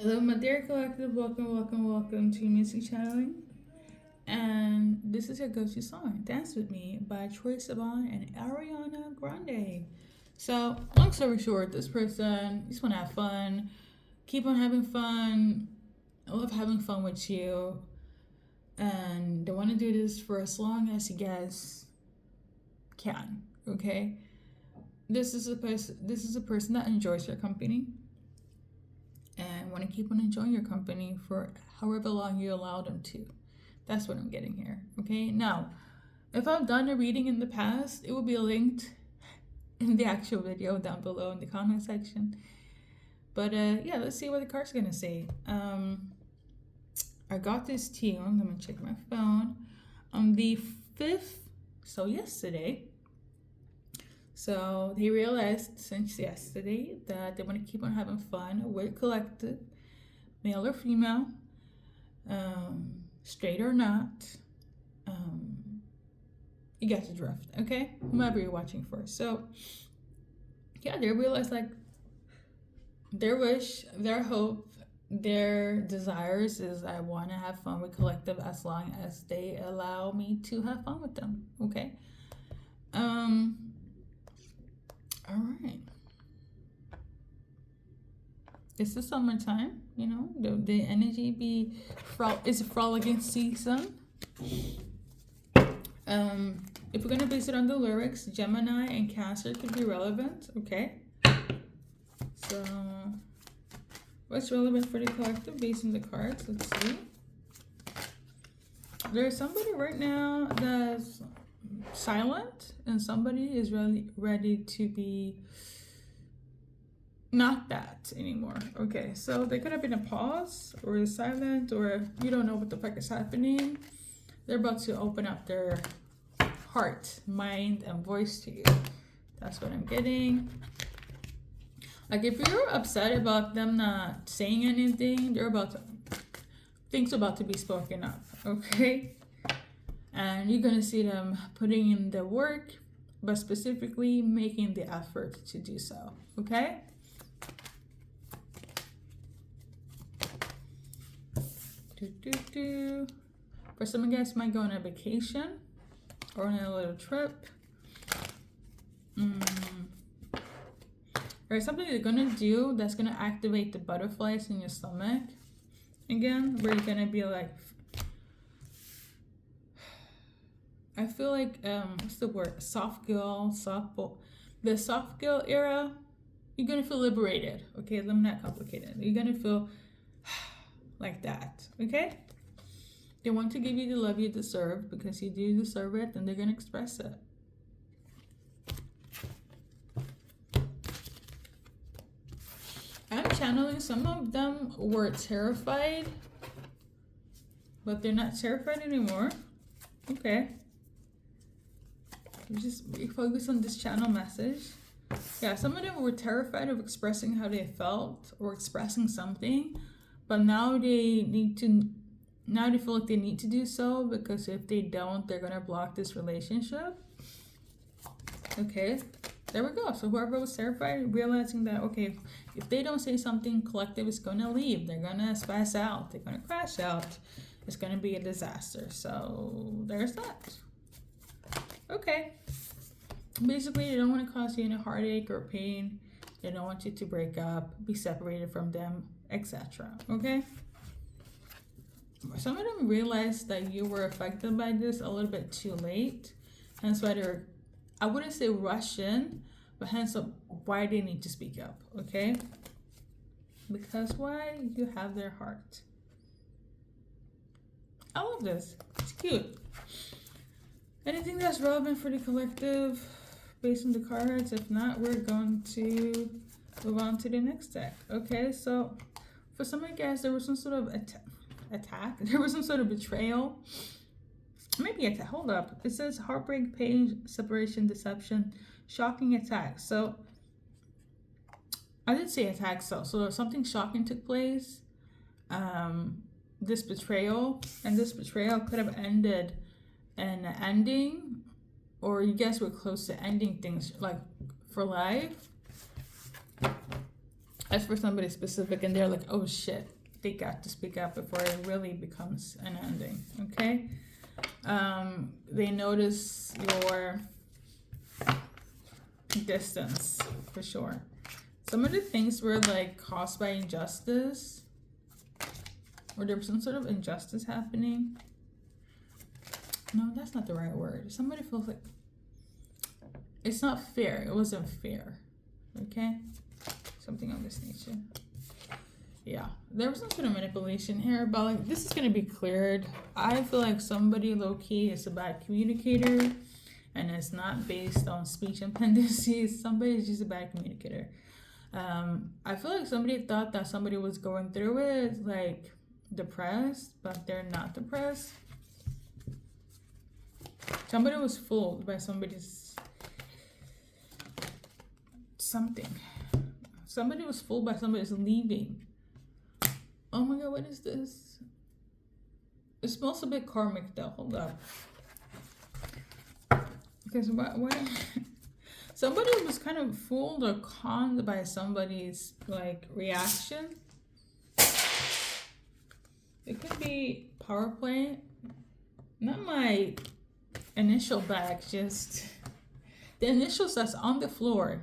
Hello, my dear collective. Welcome to Music Channeling. And this is your go-to song, "Dance with Me" by Troye Sivan and Ariana Grande. So, long story short, this person just want to have fun, keep on having fun. I love having fun with you, and they want to do this for as long as you guys can. Okay, this is a person. This is a person that enjoys your company and want to keep on enjoying your company for however long you allow them to. That's what I'm getting here. Okay, now if I've done a reading in the past, it will be linked in the actual video down below in the comment section. But yeah, let's see what the card's gonna say. I got this tune. Let me check my phone on the 5th, so yesterday. So they realized since yesterday that they want to keep on having fun with collective, male or female, straight or not. You get the drift, okay? Whomever you're watching for. So yeah, they realized like their wish, their hope, their desires is I want to have fun with collective as long as they allow me to have fun with them, okay? All right. It's the summertime, you know. The energy is a frolicking season. If we're gonna base it on the lyrics, Gemini and Cancer could be relevant, okay? So, what's relevant for the collective based on the cards? Let's see. There's somebody right now that's silent, and somebody is really ready to be not that anymore. Okay, so there could have been a pause or a silent, or you don't know what the fuck is happening. They're about to open up their heart, mind, and voice to you. That's what I'm getting. Like if you're upset about them not saying anything, things are about to be spoken up, okay? And you're gonna see them putting in the work, but specifically making the effort to do so, okay? For some of you guys might go on a vacation or on a little trip. There's something you're gonna do that's gonna activate the butterflies in your stomach again, where you're gonna be like, I feel like what's the word? The soft girl era. You're gonna feel liberated. Okay, let me not complicate it. You're gonna feel like that. Okay. They want to give you the love you deserve because you do deserve it, and they're gonna express it. I'm channeling some of them were terrified, but they're not terrified anymore. Okay. Just focus on this channel message. Yeah, some of them were terrified of expressing how they felt or expressing something, but now they feel like they need to do so because if they don't, they're gonna block this relationship. Okay, there we go. So whoever was terrified, realizing that okay, if they don't say something, collective is gonna leave. They're gonna spaz out. They're gonna crash out. It's gonna be a disaster. So there's that. Okay. Basically, they don't want to cause you any heartache or pain. They don't want you to break up, be separated from them, etc. Okay? Some of them realized that you were affected by this a little bit too late. Hence why they're, I wouldn't say rushing, but hence why they need to speak up. Okay? Because why? You have their heart. I love this. It's cute. Anything that's relevant for the collective based on the cards? If not, we're going to move on to the next deck. Okay, so for some of you guys, there was some sort of attack. There was some sort of betrayal. Maybe attack. Hold up. It says heartbreak, pain, separation, deception, shocking attack. So I did say attack. So something shocking took place. This betrayal, and this betrayal could have ended in an ending, or you guys were close to ending things like for life. As for somebody specific, and they're like, oh shit, they got to speak up before it really becomes an ending. Okay. They notice your distance for sure. Some of the things were like caused by injustice, or there was some sort of injustice happening. No, that's not the right word. Somebody feels like it's not fair. It wasn't fair. Okay? Something of this nature. Yeah. There was some sort of manipulation here, but like this is gonna be cleared. I feel like somebody low-key is a bad communicator, and it's not based on speech impedances. Somebody's just a bad communicator. I feel like somebody thought that somebody was going through it, like depressed, but they're not depressed. Somebody was fooled by somebody's something. Somebody was fooled by somebody's leaving. Oh my god, what is this? It smells a bit karmic though. Hold up. Because what somebody was kind of fooled or conned by somebody's like reaction. It could be power play. Not my initial bag, just the initials that's on the floor.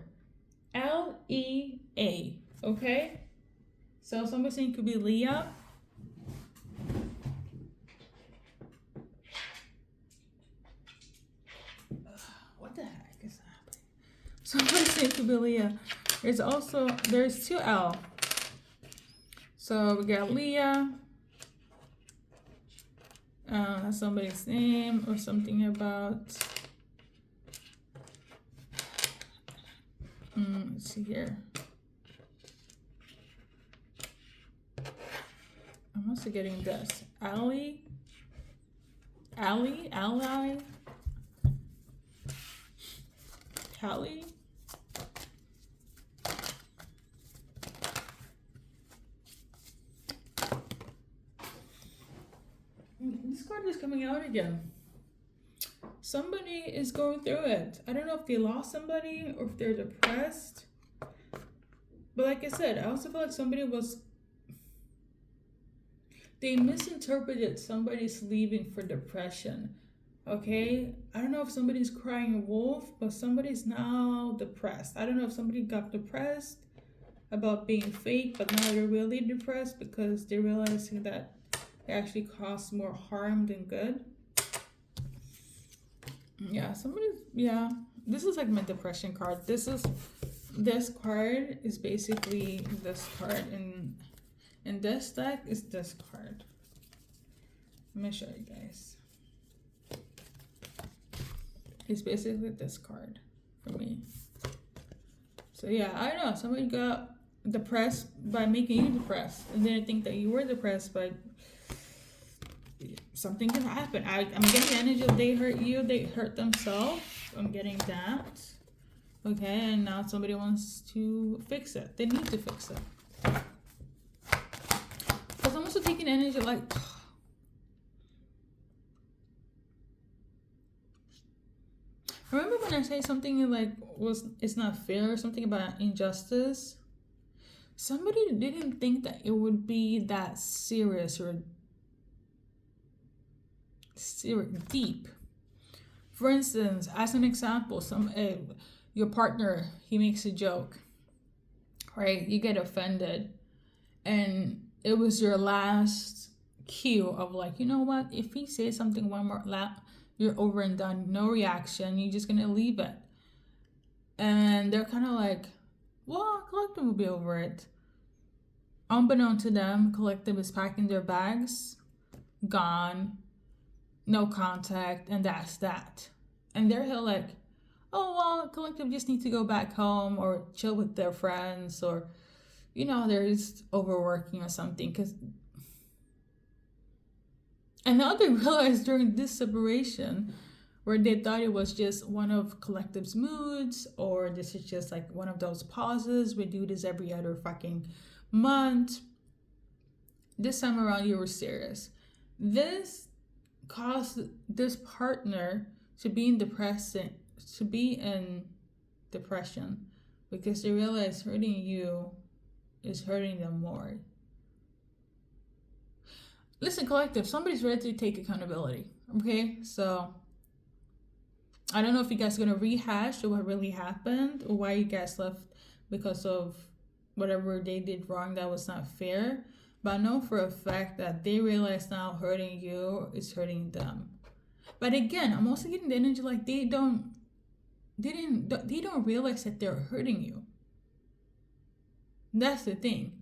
L-E-A. Okay? So somebody saying it could be Leah. What the heck is happening? Somebody saying it could be Leah. There's two L. So we got Leah. That's somebody's name or something about. Let's see here. I'm also getting this. Ally. Callie. This card is coming out again. Somebody is going through it. I don't know if they lost somebody or if they're depressed. But like I said, I also feel like they misinterpreted somebody's leaving for depression. Okay? I don't know if somebody's crying wolf, but somebody's now depressed. I don't know if somebody got depressed about being fake, but now they're really depressed because they're realizing that it actually caused more harm than good. Yeah, this is like my depression card. This card is basically this card, and this deck is this card. Let me show you guys. It's basically this card for me. So yeah, I don't know. Somebody got depressed by making you depressed, and didn't think that you were depressed, but something could happen. I'm getting the energy of they hurt you, they hurt themselves. I'm getting that. Okay, and now somebody wants to fix it. They need to fix it. Because I'm also taking energy like... Remember when I say something like it's not fair or something about injustice? Somebody didn't think that it would be that serious or deep. For instance, as an example, your partner, he makes a joke, right? You get offended, and it was your last cue of like, you know what? If he says something one more you're over and done. No reaction. You're just gonna leave it, and they're kind of like, well, collective will be over it. Unbeknown to them, collective is packing their bags, gone. No contact, and that's that. And they're here like, oh well, collective just need to go back home or chill with their friends, or they're just overworking or something. And now they realize during this separation, where they thought it was just one of collective's moods, or this is just like one of those pauses, we do this every other fucking month. This time around, you were serious. This caused this partner to be in depression because they realize hurting you is hurting them more. Listen, collective, somebody's ready to take accountability. Okay, so I don't know if you guys are gonna rehash what really happened or why you guys left because of whatever they did wrong that was not fair. But I know for a fact that they realize now hurting you is hurting them. But again, I'm also getting the energy like they don't realize that they're hurting you. That's the thing.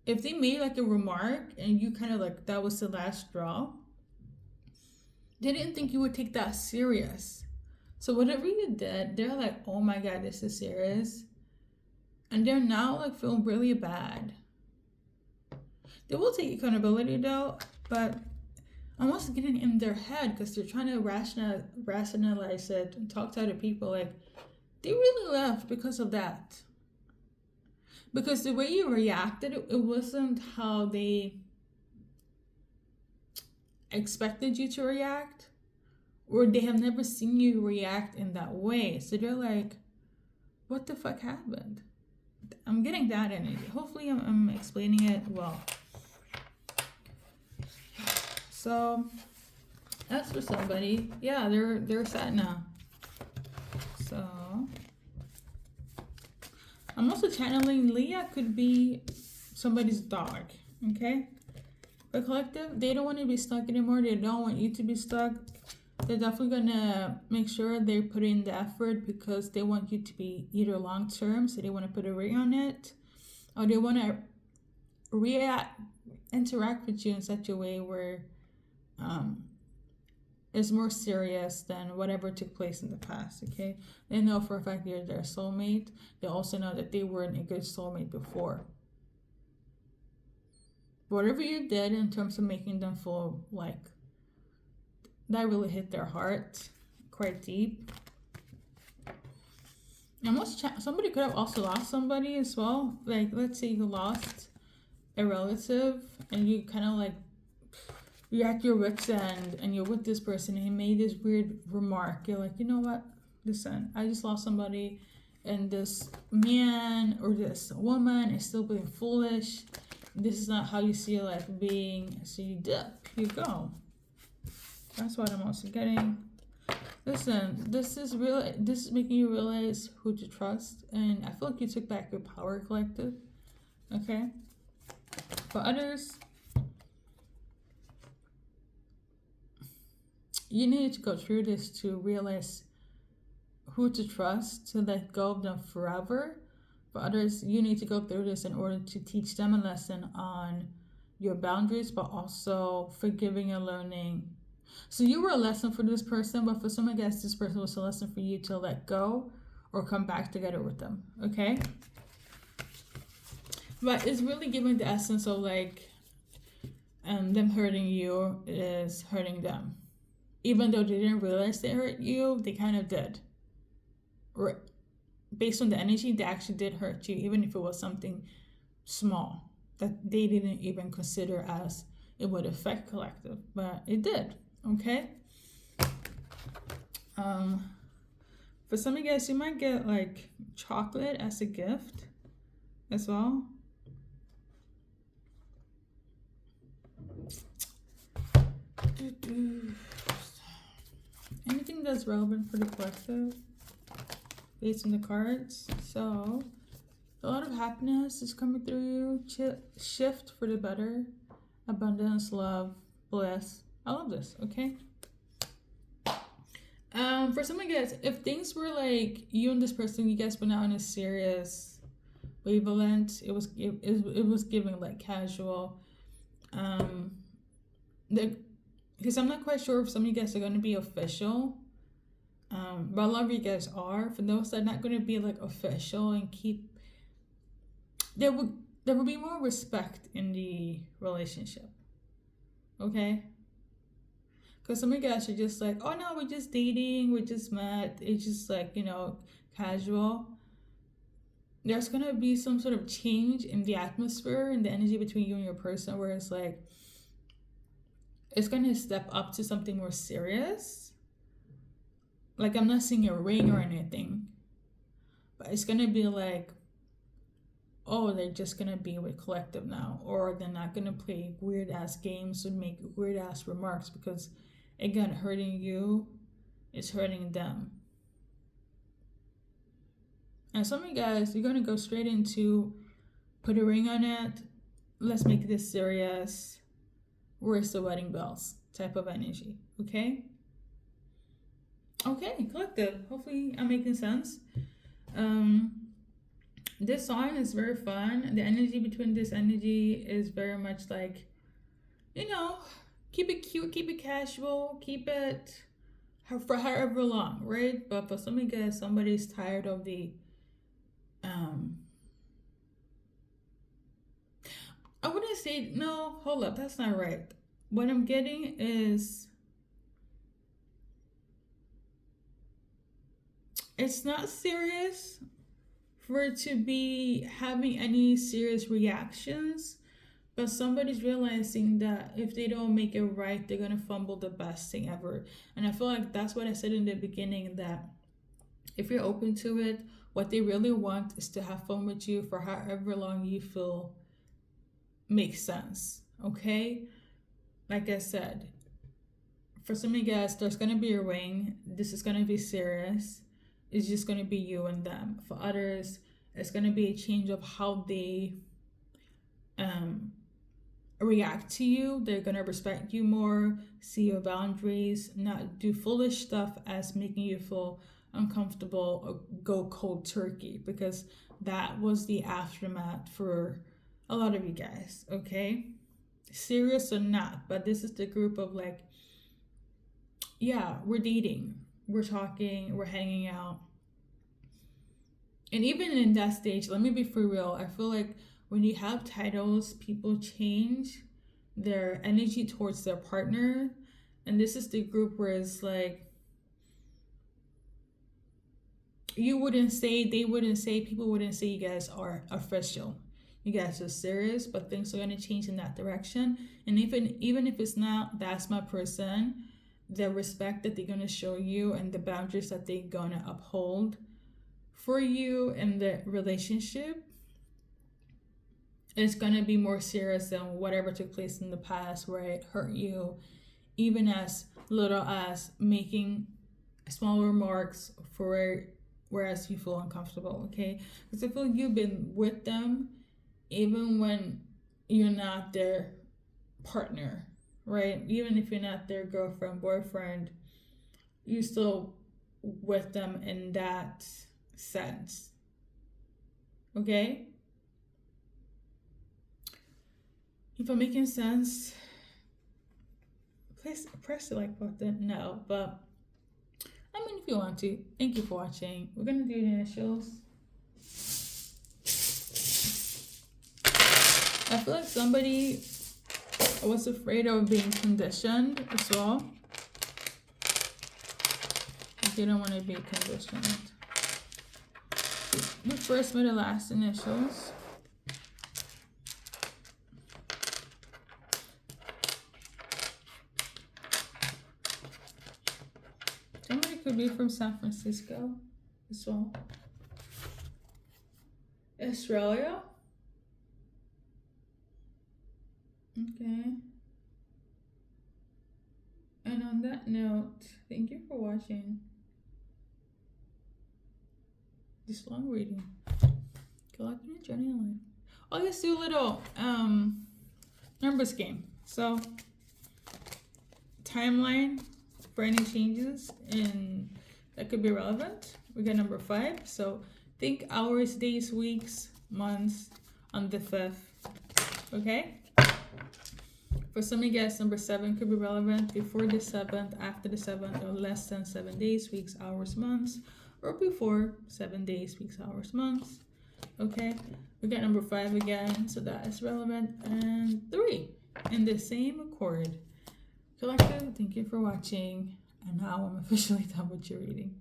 If they made like a remark and you kind of like that was the last straw, they didn't think you would take that serious. So whatever you did, they're like, oh my God, this is serious. And they're now like feeling really bad. They will take accountability though, but I'm also getting in their head because they're trying to rationalize it and talk to other people. Like, they really left because of that. Because the way you reacted, it wasn't how they expected you to react, or they have never seen you react in that way. So they're like, what the fuck happened? I'm getting that energy. Hopefully I'm explaining it well. So that's for somebody. Yeah, they're sad now. So I'm also channeling Leah could be somebody's dog. Okay? The collective, they don't want to be stuck anymore. They don't want you to be stuck. They're definitely gonna make sure they put in the effort because they want you to be either long term, so they want to put a ring on it, or they want to interact with you in such a way where is more serious than whatever took place in the past. Okay, they know for a fact you're their soulmate. They also know that they weren't a good soulmate before. Whatever you did in terms of making them feel like that really hit their heart quite deep. And somebody could have also lost somebody as well. Like, let's say you lost a relative and you kind of like you're at your wit's end and you're with this person and he made this weird remark. You're like, you know what? Listen, I just lost somebody and this man or this woman is still being foolish. This is not how you see life being. So you dip, you go. That's what I'm also getting. Listen, this is making you realize who to trust, and I feel like you took back your power, collective. Okay? For others, you need to go through this to realize who to trust, to let go of them forever. For others, you need to go through this in order to teach them a lesson on your boundaries, but also forgiving and learning. So you were a lesson for this person, but for some, I guess this person was a lesson for you to let go or come back together with them, okay? But it's really giving the essence of like them hurting you is hurting them. Even though they didn't realize they hurt you, they kind of did. Or based on the energy, they actually did hurt you, even if it was something small that they didn't even consider as it would affect collective, but it did. Okay. For some of you guys, you might get like chocolate as a gift as well. Anything that's relevant for the collective based on the cards. So a lot of happiness is coming through you. Shift for the better. Abundance, love, bliss. I love this, okay? For some of you guys, if things were like you and this person, you guys were not on a serious wavelength, it was giving like casual. Because I'm not quite sure if some of you guys are going to be official. But a lot of you guys are. For those that are not going to be like official and keep, there will be more respect in the relationship. Okay? Because some of you guys are just like, oh no, we're just dating, we just met, it's just like, casual. There's going to be some sort of change in the atmosphere and the energy between you and your person where it's like, it's going to step up to something more serious. Like, I'm not seeing a ring or anything, but it's going to be like oh, they're just gonna be with collective now, or they're not gonna play weird ass games and make weird ass remarks, because again, hurting you is hurting them. And some of you guys, you're gonna go straight into put a ring on it, let's make this serious, where's the wedding bells type of energy. Okay, collective, hopefully I'm making sense. This song is very fun. The energy between this energy is very much like, you know, keep it cute, keep it casual, keep it for however long, right? But for some of you guys, somebody's tired of the I wouldn't say, no, hold up, that's not right. What I'm getting is, it's not serious for it to be having any serious reactions, but somebody's realizing that if they don't make it right, they're gonna fumble the best thing ever. And I feel like that's what I said in the beginning, that if you're open to it, what they really want is to have fun with you for however long you feel makes sense. Okay, like I said, for some of you guys, there's gonna be a ring. This is gonna be serious. It's just gonna be you and them. For others, it's gonna be a change of how they react to you. They're gonna respect you more, see your boundaries, not do foolish stuff as making you feel uncomfortable or go cold turkey, because that was the aftermath for a lot of you guys. Okay, serious or not, but this is the group of like, yeah, we're dating, we're talking, we're hanging out. And even in that stage, let me be for real, I feel like when you have titles, people change their energy towards their partner. And this is the group where it's like, you wouldn't say, they wouldn't say, people wouldn't say you guys are official. You guys are serious, but things are gonna change in that direction. And even if it's not, that's my person, the respect that they're gonna show you and the boundaries that they're gonna uphold for you in the relationship is gonna be more serious than whatever took place in the past where it hurt you, even as little as making small remarks for whereas you feel uncomfortable. Okay, because I feel you've been with them even when you're not their partner, right? Even if you're not their girlfriend, boyfriend, you still with them in that sense. Okay, if I'm making sense, please press the like button. No, but I mean, if you want to. Thank you for watching. We're gonna do the initials. I feel like somebody was afraid of being conditioned as well. They don't want to be conditioned. The first, middle, last initials. Somebody could be from San Francisco as well. Australia. Okay. And on that note, thank you for watching this long reading. Good luck in your journey in life. Oh, let's do a little numbers game. So timeline for any changes in that could be relevant. We got number 5. So think hours, days, weeks, months on the 5th. Okay. For some of you guys, number 7 could be relevant before the 7th, after the 7th, or less than 7 days, weeks, hours, months, or before 7 days, weeks, hours, months. Okay, we got number 5 again, so that is relevant, and 3 in the same accord. Collective, thank you for watching, and now I'm officially done with your reading.